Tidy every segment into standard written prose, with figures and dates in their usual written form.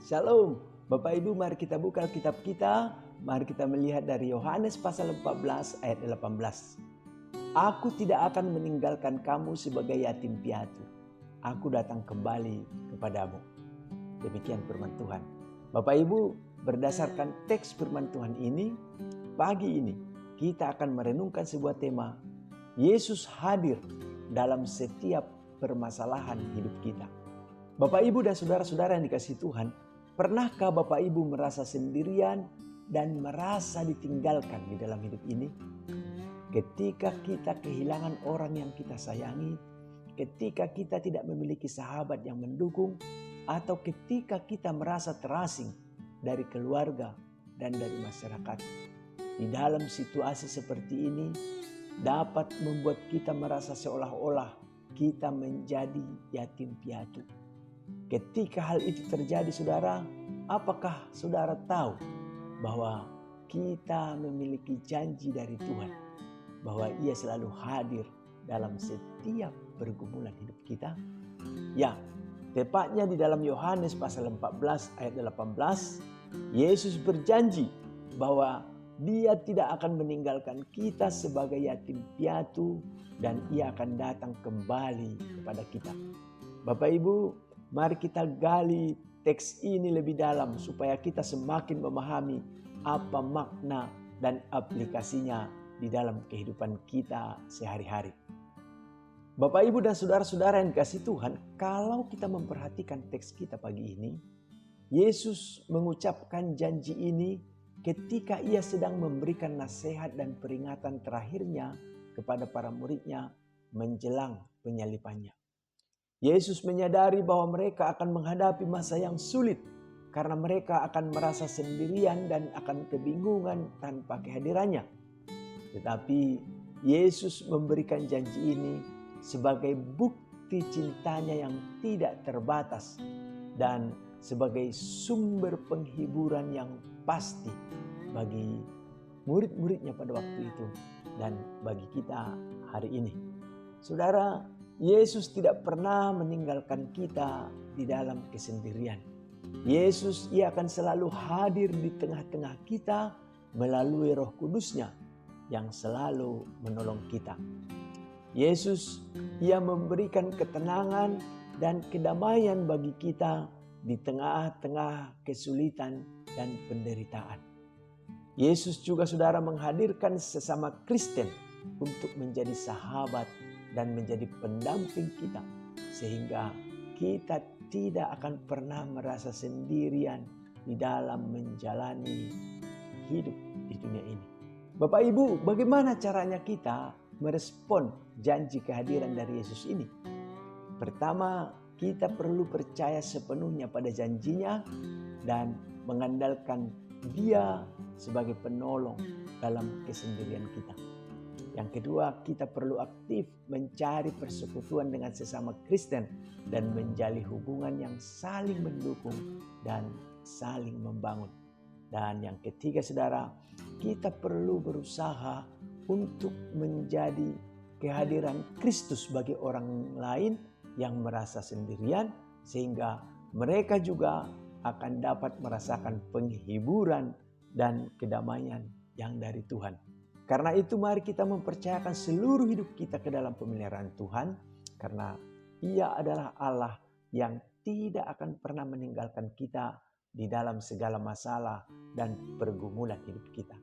Shalom, Bapak Ibu, mari kita buka kitab kita. Mari kita melihat dari Yohanes pasal 14 ayat 18. Aku tidak akan meninggalkan kamu sebagai yatim piatu. Aku datang kembali kepadamu. Demikian firman Tuhan. Bapak Ibu, berdasarkan teks firman Tuhan ini, pagi ini kita akan merenungkan sebuah tema, Yesus hadir dalam setiap permasalahan hidup kita. Bapak Ibu dan saudara-saudara yang dikasihi Tuhan, pernahkah Bapak Ibu merasa sendirian dan merasa ditinggalkan di dalam hidup ini? Ketika kita kehilangan orang yang kita sayangi, ketika kita tidak memiliki sahabat yang mendukung, atau ketika kita merasa terasing dari keluarga dan dari masyarakat. Di dalam situasi seperti ini dapat membuat kita merasa seolah-olah kita menjadi yatim piatu. Ketika hal itu terjadi, saudara, apakah saudara tahu bahwa kita memiliki janji dari Tuhan bahwa Ia selalu hadir dalam setiap pergumulan hidup kita? Ya, tepatnya di dalam Yohanes pasal 14 ayat 18, Yesus berjanji bahwa Dia tidak akan meninggalkan kita sebagai yatim piatu dan Ia akan datang kembali kepada kita. Bapak Ibu, mari kita gali teks ini lebih dalam supaya kita semakin memahami apa makna dan aplikasinya di dalam kehidupan kita sehari-hari. Bapak Ibu dan saudara-saudara yang dikasihi Tuhan, kalau kita memperhatikan teks kita pagi ini, Yesus mengucapkan janji ini ketika Ia sedang memberikan nasihat dan peringatan terakhirnya kepada para muridnya menjelang penyalibannya. Yesus menyadari bahwa mereka akan menghadapi masa yang sulit karena mereka akan merasa sendirian dan akan kebingungan tanpa kehadirannya. Tetapi Yesus memberikan janji ini sebagai bukti cintanya yang tidak terbatas dan sebagai sumber penghiburan yang pasti bagi murid-muridnya pada waktu itu dan bagi kita hari ini. Saudara, Yesus tidak pernah meninggalkan kita di dalam kesendirian. Yesus, Ia akan selalu hadir di tengah-tengah kita melalui Roh Kudus-Nya yang selalu menolong kita. Yesus, Ia memberikan ketenangan dan kedamaian bagi kita di tengah-tengah kesulitan dan penderitaan. Yesus juga saudara menghadirkan sesama Kristen untuk menjadi sahabat dan menjadi pendamping kita, sehingga kita tidak akan pernah merasa sendirian di dalam menjalani hidup di dunia ini. Bapak Ibu, bagaimana caranya kita merespon janji kehadiran dari Yesus ini? Pertama, kita perlu percaya sepenuhnya pada janjinya dan mengandalkan Dia sebagai penolong dalam kesendirian kita. Yang kedua, kita perlu aktif mencari persekutuan dengan sesama Kristen dan menjalin hubungan yang saling mendukung dan saling membangun. Dan yang ketiga, saudara, kita perlu berusaha untuk menjadi kehadiran Kristus bagi orang lain yang merasa sendirian, sehingga mereka juga akan dapat merasakan penghiburan dan kedamaian yang dari Tuhan. Karena itu mari kita mempercayakan seluruh hidup kita ke dalam pemeliharaan Tuhan, karena Ia adalah Allah yang tidak akan pernah meninggalkan kita di dalam segala masalah dan pergumulan hidup kita.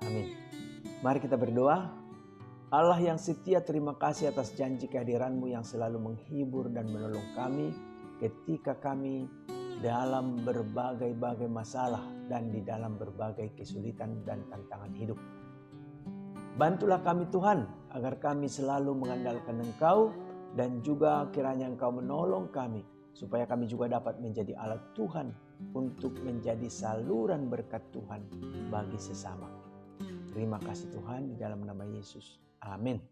Amin. Mari kita berdoa. Allah yang setia, terima kasih atas janji kehadiran-Mu yang selalu menghibur dan menolong kami ketika kami dalam berbagai-bagai masalah dan di dalam berbagai kesulitan dan tantangan hidup. Bantulah kami Tuhan, agar kami selalu mengandalkan Engkau dan juga kiranya Engkau menolong kami, supaya kami juga dapat menjadi alat Tuhan untuk menjadi saluran berkat Tuhan bagi sesama. Terima kasih Tuhan, di dalam nama Yesus. Amin.